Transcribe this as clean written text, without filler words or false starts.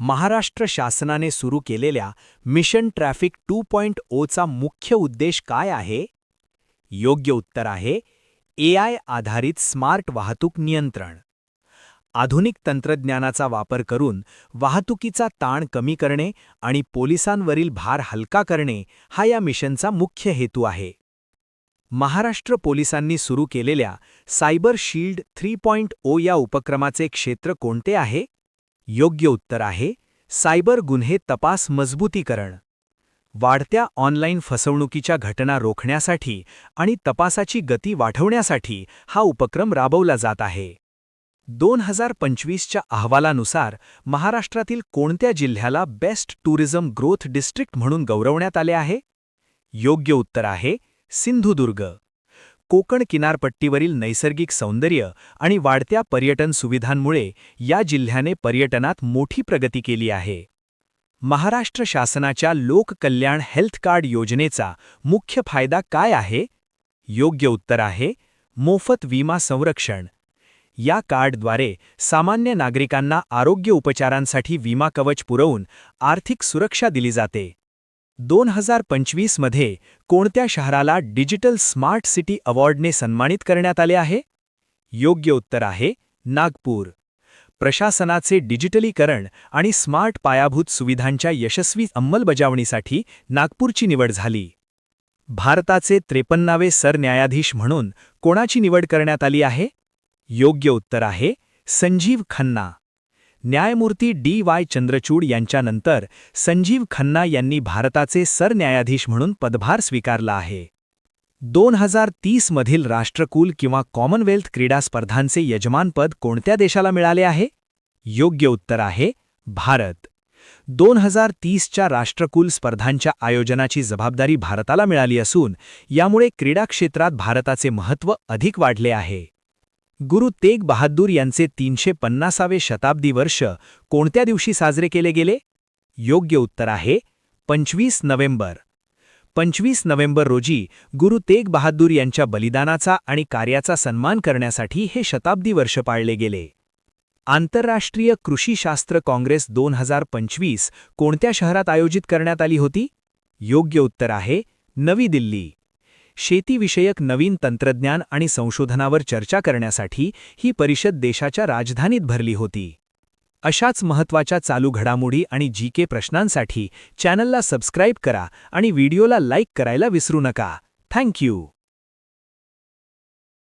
महाराष्ट्र शासनाने सुरू केलेल्या मिशन ट्रॅफिक 2.0चा मुख्य उद्देश काय आहे? योग्य उत्तर आहे AI आधारित स्मार्ट वाहतूक नियंत्रण. आधुनिक तंत्रज्ञानाचा वापर करून वाहतुकीचा ताण कमी करणे आणि पोलिसांवरील भार हलका करणे हा या मिशनचा मुख्य हेतू आहे. महाराष्ट्र पोलिसांनी सुरू केलेल्या सायबर शील्ड 3.0 या उपक्रमाचे क्षेत्र कोणते आहे? योग्य उत्तर आहे सायबर गुन्हे तपास मजबूतीकरण. वाढत्या ऑनलाईन फसवणुकीच्या घटना रोखण्यासाठी आणि तपासाची गती वाढवण्यासाठी हा उपक्रम राबवला जात आहे. 2025च्या अहवालानुसार महाराष्ट्रातील कोणत्या जिल्ह्याला बेस्ट टुरिझम ग्रोथ डिस्ट्रिक्ट म्हणून गौरवण्यात आले आहे? योग्य उत्तर आहे सिंधुदुर्ग. कोकण किनारपट्टीवरील नैसर्गिक सौंदर्य आणि वाढत्या पर्यटन सुविधांमुळे या जिल्ह्याने पर्यटनात मोठी प्रगती केली आहे. महाराष्ट्र शासनाच्या लोककल्याण हेल्थ कार्ड योजनेचा मुख्य फायदा काय आहे? योग्य उत्तर आहे मोफत विमा संरक्षण. या कार्डद्वारे सामान्य नागरिकांना आरोग्य उपचारांसाठी विमा कवच पुरवून आर्थिक सुरक्षा दिली जाते. 2025 मध्ये कोणत्या शहराला डिजिटल स्मार्ट सिटी अवॉर्डने सन्मानित करण्यात आले आहे? योग्य उत्तर आहे नागपूर. प्रशासनाचे डिजिटलीकरण आणि स्मार्ट पायाभूत सुविधांच्या यशस्वी अंमलबजावणीसाठी नागपूरची निवड झाली. भारताचे 53वे सरन्यायाधीश म्हणून कोणाची निवड करण्यात आली आहे? योग्य उत्तर आहे संजीव खन्ना. न्यायमूर्ती DY चंद्रचूड यांच्यानंतर संजीव खन्ना यांनी भारताचे सरन्यायाधीश म्हणून पदभार स्वीकारला आहे. 2030 मधील राष्ट्रकुल किंवा कॉमनवेल्थ क्रीडा स्पर्धांचे यजमानपद कोणत्या देशाला मिळाले आहे? योग्य उत्तर आहे भारत. 2030च्या राष्ट्रकुल स्पर्धांच्या आयोजनाची जबाबदारी भारताला मिळाली असून यामुळे क्रीडा क्षेत्रात भारताचे महत्त्व अधिक वाढले आहे. गुरु तेग बहादूर यांचे 350वे शताब्दी वर्ष कोणत्या दिवशी साजरे केले गेले? योग्य उत्तर आहे 25 नोव्हेंबर. 25 नोव्हेंबर रोजी गुरु तेग बहादूर यांच्या बलिदानाचा आणि कार्याचा सन्मान करण्यासाठी हे शताब्दी वर्ष पाळले गेले. आंतरराष्ट्रीय कृषीशास्त्र काँग्रेस 2025 कोणत्या शहरात आयोजित करण्यात आली होती? योग्य उत्तर आहे नवी दिल्ली. शेतीविषयक नवीन तंत्रज्ञान आणि संशोधनावर चर्चा करण्यासाठी ही परिषद देशाच्या राजधानीत भरली होती. अशाच महत्त्वाच्या चालू घडामोडी आणि GK प्रश्नांसाठी चॅनलला सबस्क्राईब करा आणि व्हिडिओला लाईक करायला विसरू नका. Thank you.